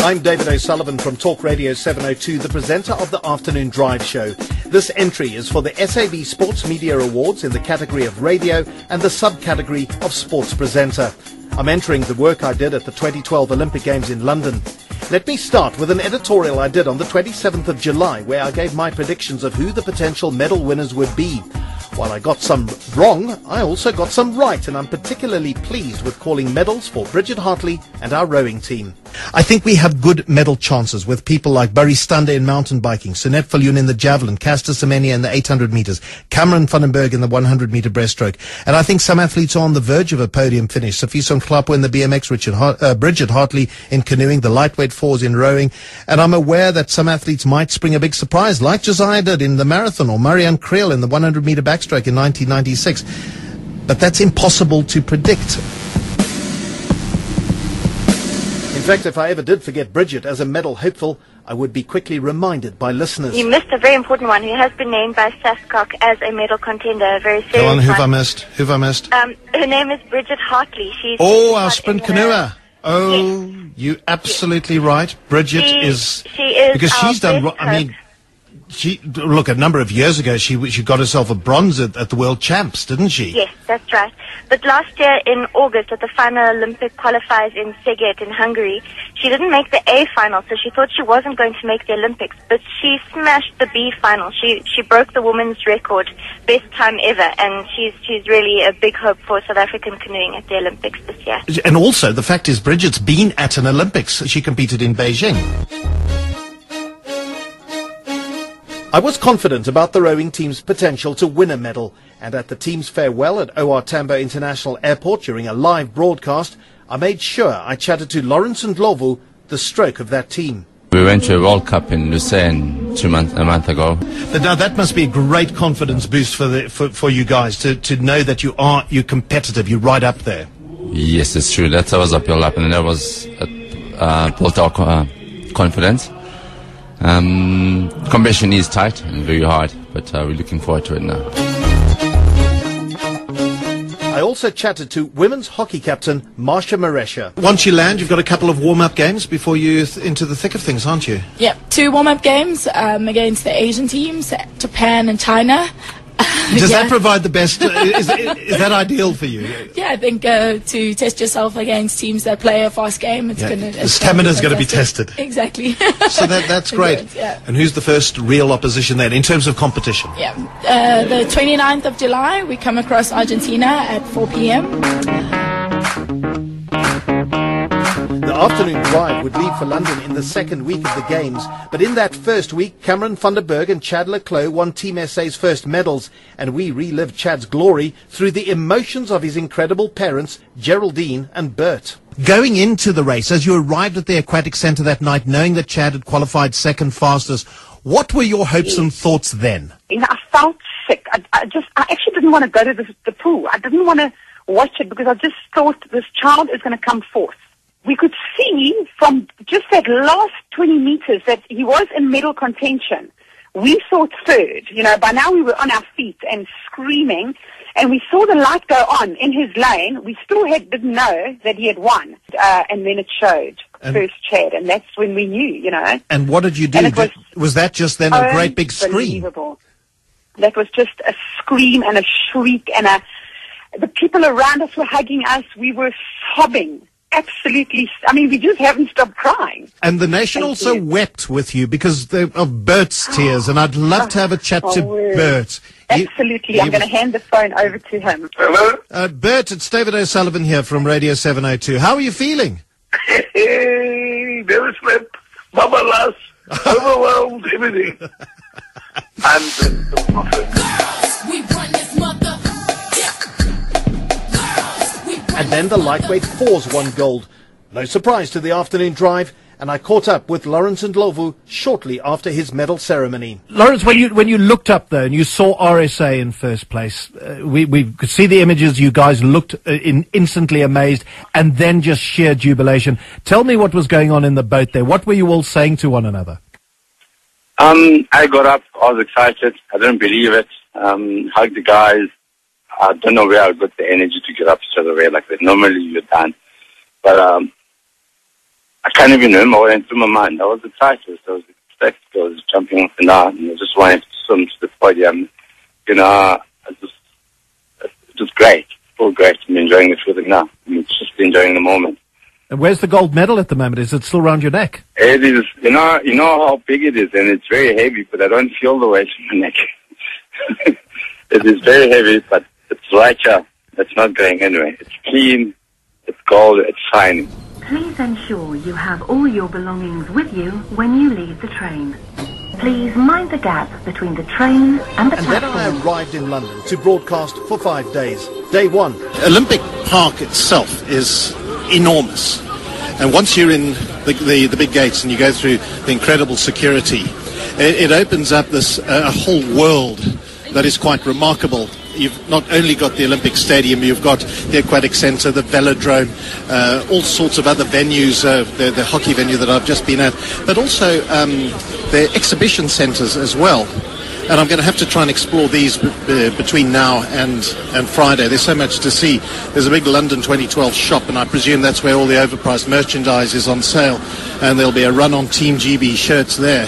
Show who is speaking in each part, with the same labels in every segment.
Speaker 1: I'm David Sullivan from Talk Radio 702, the presenter of the Afternoon Drive Show. This entry is for the SAB Sports Media Awards in the category of radio and the subcategory of sports presenter. I'm entering the work I did at the 2012 Olympic Games in London. Let me start with an editorial I did on the 27th of July where I gave my predictions of who the potential medal winners would be. While I got some wrong, I also got some right, and I'm particularly pleased with calling medals for Bridget Hartley and our rowing team. I think we have good medal chances with people like Barry Stander in mountain biking, Sunette Viljoen in the javelin, Caster Semenya in the 800 meters, Cameron Vandenberg in the 100 meter breaststroke. And I think some athletes are on the verge of a podium finish. Sifiso Nhlapo in the BMX, Bridget Hartley in canoeing, the lightweight fours in rowing. And I'm aware that some athletes might spring a big surprise, like Josiah did in the marathon, or Marianne Creel in the 100 meter backstroke in 1996. But that's impossible to predict. In fact, if I ever did forget Bridget as a medal hopeful, I would be quickly reminded by listeners.
Speaker 2: You missed a very important one. He has been named by SASCOC as a medal contender, a very serious
Speaker 1: Go on, who've
Speaker 2: one.
Speaker 1: I missed?
Speaker 2: Her name is Bridget Hartley. She's
Speaker 1: our sprint canoer. Oh, yes. You absolutely right. Bridget is...
Speaker 2: She is
Speaker 1: because she's done... I mean, look, a number of years ago, she got herself a bronze at the World Champs, didn't she?
Speaker 2: Yes, that's right. But last year in August at the final Olympic qualifiers in Szeged in Hungary, she didn't make the A final, so she thought she wasn't going to make the Olympics. But she smashed the B final. She broke the women's record, best time ever, and she's really a big hope for South African canoeing at the Olympics this year.
Speaker 1: And also, the fact is, Bridget's been at an Olympics. She competed in Beijing. I was confident about the rowing team's potential to win a medal, and at the team's farewell at OR Tambo International Airport during a live broadcast, I made sure I chatted to Lawrence Ndlovu, the stroke of that team.
Speaker 3: We went to a World Cup in Lucerne a month ago.
Speaker 1: But now that must be a great confidence boost for you guys to know that you're competitive, you're right up there.
Speaker 3: Yes, it's true. That was a build-up, and that was built our confidence. Competition is tight and very hard, but we're looking forward to it now.
Speaker 1: I also chatted to women's hockey captain Marsha Maresha. Once you land, you've got a couple of warm-up games before you're into the thick of things, aren't you?
Speaker 4: Yep, 2 warm-up games against the Asian teams, Japan and China.
Speaker 1: Does that provide the best? Is that ideal for you?
Speaker 4: Yeah, I think to test yourself against teams that play a fast game, the
Speaker 1: stamina is going to be tested.
Speaker 4: Exactly.
Speaker 1: So that's great.
Speaker 4: Yeah.
Speaker 1: And who's the first real opposition then in terms of competition?
Speaker 4: Yeah, the 29th of July, we come across Argentina at 4 p.m.
Speaker 1: The afternoon drive would leave for London in the second week of the Games, but in that first week, Cameron Vandenberg and Chad Leclos won Team SA's first medals, and we relived Chad's glory through the emotions of his incredible parents, Geraldine and Bert. Going into the race, as you arrived at the aquatic centre that night, knowing that Chad had qualified second fastest, what were your hopes and thoughts then?
Speaker 5: I felt sick. I actually didn't want to go to the pool. I didn't want to watch it because I just thought this child is going to come fourth. We could see from just that last 20 meters that he was in medal contention. We thought third. By now we were on our feet and screaming, and we saw the light go on in his lane. We still didn't know that he had won, and then it showed first Chad, and that's when we knew,
Speaker 1: And what did you do? Was that just then a great big scream?
Speaker 5: That was just a scream and a shriek, and the people around us were hugging us. We were sobbing. Absolutely. I mean, we just haven't stopped crying.
Speaker 1: And the nation also wept with you because of Bert's tears, and I'd love to have a chat to Bert.
Speaker 5: Absolutely. I'm going to hand the phone over to him.
Speaker 1: Hello? Bert, it's David O'Sullivan here from Radio 702. How are you feeling?
Speaker 6: Hey, never slept, mama lost, overwhelmed, everything. I'm the prophet.
Speaker 4: We run this mother.
Speaker 1: And then the lightweight fours won gold. No surprise to the afternoon drive, and I caught up with Lawrence Ndlovu shortly after his medal ceremony. Lawrence, when you looked up though and you saw RSA in first place, we could see the images. You guys looked instantly amazed, and then just sheer jubilation. Tell me what was going on in the boat there. What were you all saying to one another?
Speaker 6: I got up. I was excited. I didn't believe it. Hugged the guys. I don't know where I got the energy to get up straight away like that. Normally you're done. But I can't even remember what went through my mind. I was excited. I was ecstatic. I was jumping up and down, and I just wanted to swim to the podium. You know, it was great. It's all great. I'm enjoying the feeling now. I'm just enjoying the moment.
Speaker 1: And where's the gold medal at the moment? Is it still around your neck?
Speaker 6: It is. You know how big it is, and it's very heavy, but I don't feel the weight in my neck. It is very heavy, but it's right here. It's not going anywhere. It's clean. It's gold. It's shining.
Speaker 7: Please ensure you have all your belongings with you when you leave the train. Please mind the gap between the train and the platform.
Speaker 1: And then I arrived in London to broadcast for 5 days. Day one.
Speaker 8: Olympic Park itself is enormous. And once you're in the big gates and you go through the incredible security, it opens up this a whole world that is quite remarkable. You've not only got the Olympic Stadium, you've got the Aquatic Centre, the Velodrome, all sorts of other venues, the hockey venue that I've just been at, but also the exhibition centres as well. And I'm going to have to try and explore these between now and Friday. There's so much to see. There's a big London 2012 shop, and I presume that's where all the overpriced merchandise is on sale. And there'll be a run on Team GB shirts there.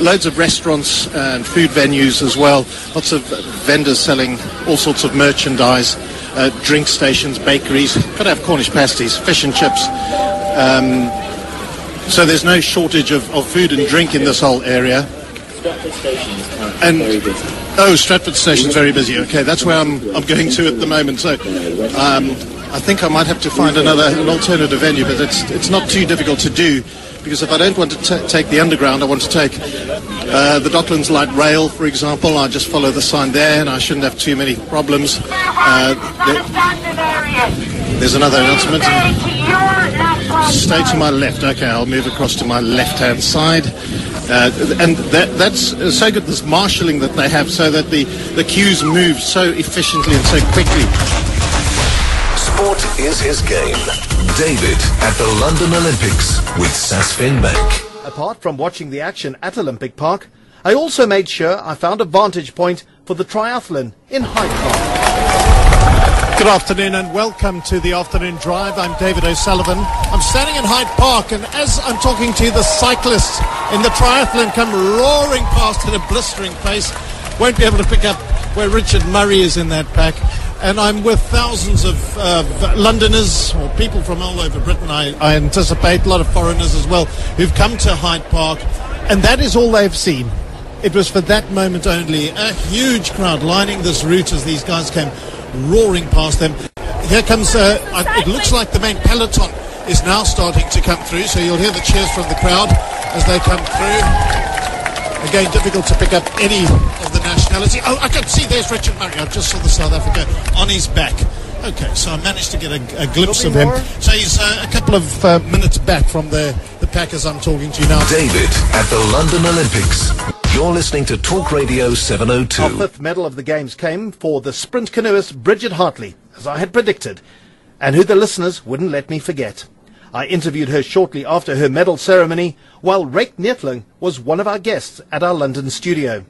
Speaker 8: Loads of restaurants and food venues as well. Lots of vendors selling all sorts of merchandise, drink stations, bakeries. Got to have Cornish pasties, fish and chips. So there's no shortage of food and drink in this whole area.
Speaker 9: Stratford Station is very busy.
Speaker 8: Oh, Stratford Station's very busy. Okay, that's where I'm going to at the moment. So I think I might have to find an alternative venue, but it's not too difficult to do. Because if I don't want to take the underground, I want to take the Docklands Light Rail, for example. I just follow the sign there, and I shouldn't have too many problems. There's another announcement. Stay to my left. Okay, I'll move across to my left-hand side. And that's so good, this marshalling that they have, so that the queues move so efficiently and so quickly.
Speaker 10: Sport is his game. David at the London Olympics with Sasfin Bank.
Speaker 1: Apart from watching the action at Olympic Park, I also made sure I found a vantage point for the triathlon in Hyde Park.
Speaker 8: Good afternoon and welcome to the afternoon drive. I'm David O'Sullivan. I'm standing in Hyde Park, and as I'm talking to you, the cyclists in the triathlon come roaring past at a blistering pace. Won't be able to pick up where Richard Murray is in that pack. And I'm with thousands of Londoners or people from all over Britain, I anticipate, a lot of foreigners as well, who've come to Hyde Park, and that is all they've seen. It was for that moment only. A huge crowd lining this route as these guys came roaring past them. Here comes, it looks like the main peloton is now starting to come through, so you'll hear the cheers from the crowd as they come through. Again, difficult to pick up any of the nationality. Oh, I can see there's Richard Murray. I just saw the South Africa on his back. Okay, so I managed to get a glimpse of him. So he's a couple of minutes back from the pack as I'm talking to you now.
Speaker 10: David at the London Olympics. You're listening to Talk Radio 702.
Speaker 1: Our fifth medal of the Games came for the sprint canoeist Bridget Hartley, as I had predicted, and who the listeners wouldn't let me forget. I interviewed her shortly after her medal ceremony, while Ryk Neethling was one of our guests at our London studio.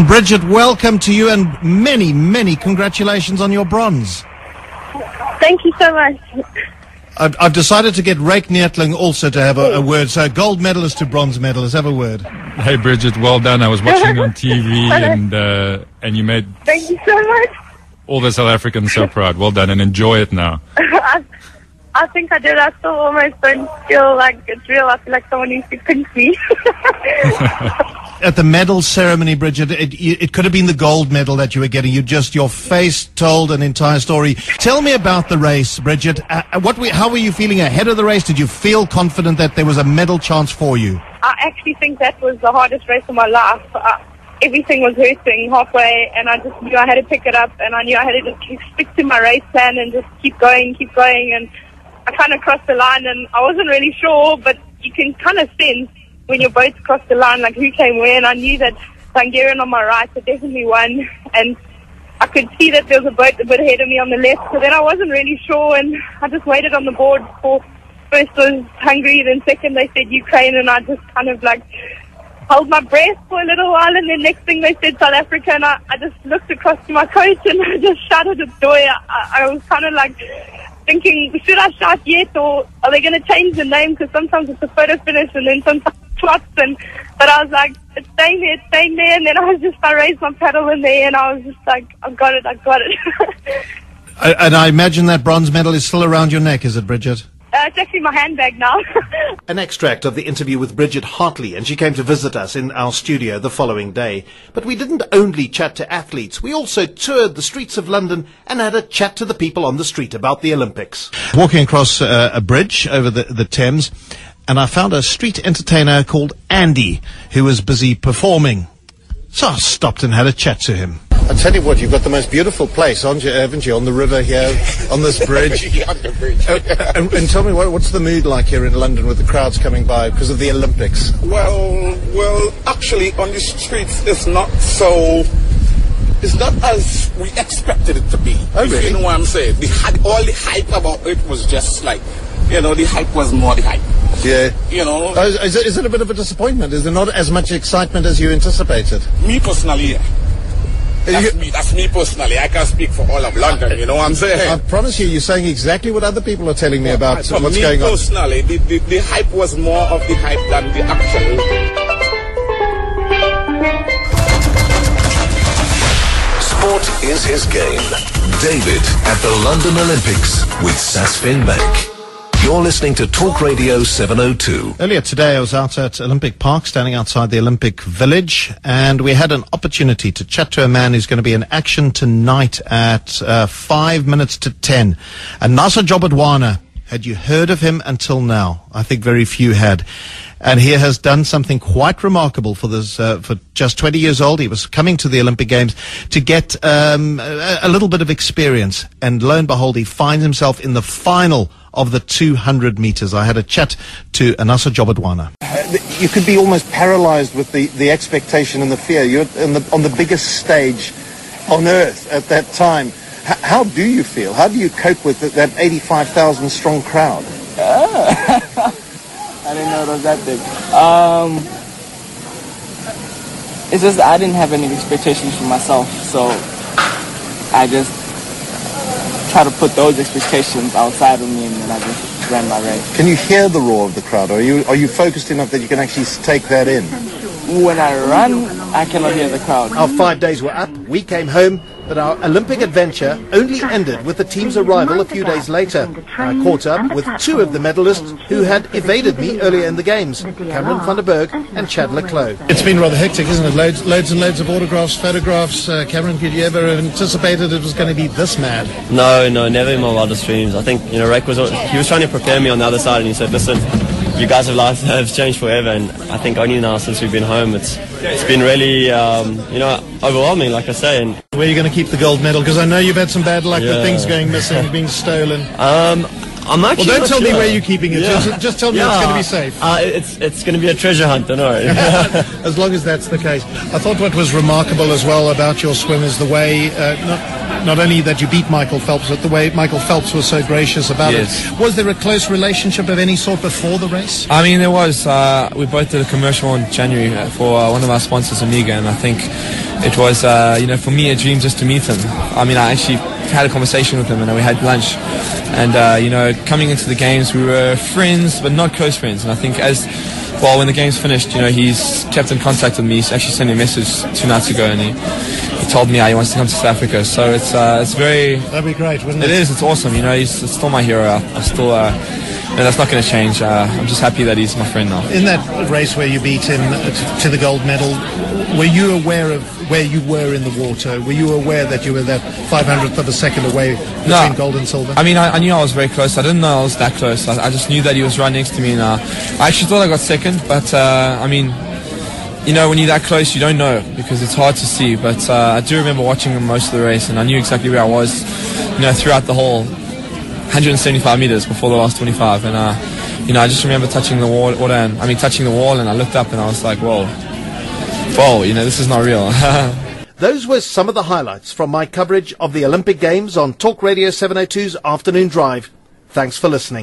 Speaker 8: Bridget, welcome to you, and many, many congratulations on your bronze.
Speaker 2: Thank you so much.
Speaker 8: I've decided to get Ryk Neethling also to have a word. So gold medalist to bronze medalist, have a word.
Speaker 11: Hey Bridget, well done. I was watching on TV and you made
Speaker 2: Thank you so much.
Speaker 11: all the South Africans so proud. Well done, and enjoy it now.
Speaker 2: I think I did. I still almost don't feel like it's real. I feel like someone needs to pinch me.
Speaker 8: At the medal ceremony, Bridget, it could have been the gold medal that you were getting. Your face told an entire story. Tell me about the race, Bridget. How were you feeling ahead of the race? Did you feel confident that there was a medal chance for you?
Speaker 2: I actually think that was the hardest race of my life. Everything was hurting halfway, and I just knew I had to pick it up, and I knew I had to just stick to my race plan and just keep going, and I kind of crossed the line, and I wasn't really sure, but you can kind of sense when your boats crossed the line, like who came where, and I knew that Hungarian on my right had definitely won, and I could see that there was a boat a bit ahead of me on the left, so then I wasn't really sure, and I just waited on the board for, first was Hungary, then second they said Ukraine, and I just kind of like held my breath for a little while, and then next thing they said South Africa, and I just looked across to my coach, and I just shouted at joy. I was kind of like
Speaker 12: thinking, should I shout yet, or are they going to change the name? Because sometimes it's a photo finish and then sometimes twats. But I was like, it's staying there, it's staying there. And then I raised my paddle in there and I was just like, I got it.
Speaker 8: And I imagine that bronze medal is still around your neck, is it, Bridget?
Speaker 12: It's actually my handbag now.
Speaker 1: An extract of the interview with Bridget Hartley, and she came to visit us in our studio the following day. But we didn't only chat to athletes, we also toured the streets of London and had a chat to the people on the street about the Olympics. Walking across a bridge over the Thames, and I found a street entertainer called Andy, who was busy performing. So I stopped and had a chat to him. I tell you what, you've got the most beautiful place, haven't you, on the river here, on this bridge?
Speaker 13: On the bridge.
Speaker 1: And tell me, what's the mood like here in London with the crowds coming by because of the Olympics?
Speaker 13: Well, actually, on the streets, it's not as we expected it to be.
Speaker 1: Oh, really?
Speaker 13: You know what I'm saying? All the hype about it was just like, the hype was more the hype.
Speaker 1: Yeah.
Speaker 13: Is
Speaker 1: it a bit of a disappointment? Is there not as much excitement as you anticipated?
Speaker 13: Me personally, yeah. That's me personally. I can't speak for all of London, you know what I'm saying?
Speaker 1: I promise you're saying exactly what other people are telling me about what's going on.
Speaker 13: Me personally, the hype was more of the hype than the actual.
Speaker 10: Sport is his game. David at the London Olympics with Sasfin Bank. You're listening to Talk Radio 702.
Speaker 8: Earlier today I was out at Olympic Park, standing outside the Olympic Village, and we had an opportunity to chat to a man who's going to be in action tonight at 5 minutes to 10. Anasa Jobodwana. Had you heard of him until now? I think very few had. And he has done something quite remarkable for this. For just 20 years old, he was coming to the Olympic Games to get a little bit of experience. And lo and behold, he finds himself in the final of the 200 meters. I had a chat to Anasa Jobodwana. You could be almost paralyzed with the expectation and the fear. You're on the biggest stage on earth at that time. How do you feel? How do you cope with that 85,000 strong crowd?
Speaker 14: I didn't know it was that big. It's just I didn't have any expectations for myself, so I just try to put those expectations outside of me, and then I just ran my race.
Speaker 8: Can you hear the roar of the crowd? Are you focused enough that you can actually take that in?
Speaker 14: When I run, I cannot hear the crowd.
Speaker 1: Our 5 days were up, we came home, but our Olympic adventure only ended with the team's arrival a few days later. I caught up with two of the medalists who had evaded me earlier in the games, Cameron van der Berg and Chad Leclos.
Speaker 8: It's been rather hectic, isn't it? Loads and loads of autographs, photographs. Cameron, could you ever have anticipated it was going to be this mad?
Speaker 15: No, never in my wildest dreams. I think, Rek was trying to prepare me on the other side, and he said, listen, you guys' lives have changed forever, and I think only now since we've been home, it's been really, overwhelming, like I say. And
Speaker 8: where are you going to keep the gold medal? Because I know you've had some bad luck with things going missing, being stolen.
Speaker 15: I'm actually
Speaker 8: don't tell me
Speaker 15: sure.
Speaker 8: where you're keeping it.
Speaker 15: Yeah.
Speaker 8: Just tell me it's going to be safe.
Speaker 15: It's going to be a treasure hunt, don't worry.
Speaker 8: As long as that's the case. I thought what was remarkable as well about your swim is the way, not only that you beat Michael Phelps, but the way Michael Phelps was so gracious about it. Was there a close relationship of any sort before the race?
Speaker 16: I mean, there was. We both did a commercial in January for one of our sponsors, Amiga, and I think it was, for me, a dream just to meet him. I mean, I actually had a conversation with him and we had lunch. And, coming into the games, we were friends, but not close friends. And I think when the game's finished, he's kept in contact with me. He's actually sent me a message 2 nights ago, and he told me he wants to come to South Africa. So it's very...
Speaker 8: That'd be great, wouldn't it?
Speaker 16: It is. It's awesome. He's still my hero. I still... that's not going to change. I'm just happy that he's my friend now.
Speaker 8: In that race where you beat him to the gold medal, were you aware of where you were in the water? Were you aware that you were that 500th of a second away between gold and silver?
Speaker 16: I mean, I knew I was very close. I didn't know I was that close. I just knew that he was right next to me. And I actually thought I got second, but when you're that close, you don't know because it's hard to see. But I do remember watching him most of the race, and I knew exactly where I was, throughout the whole 175 meters before the last 25. And I just remember touching the wall, and I looked up and I was like, whoa, this is not real.
Speaker 1: Those were some of the highlights from my coverage of the Olympic Games on Talk Radio 702's Afternoon Drive. Thanks for listening.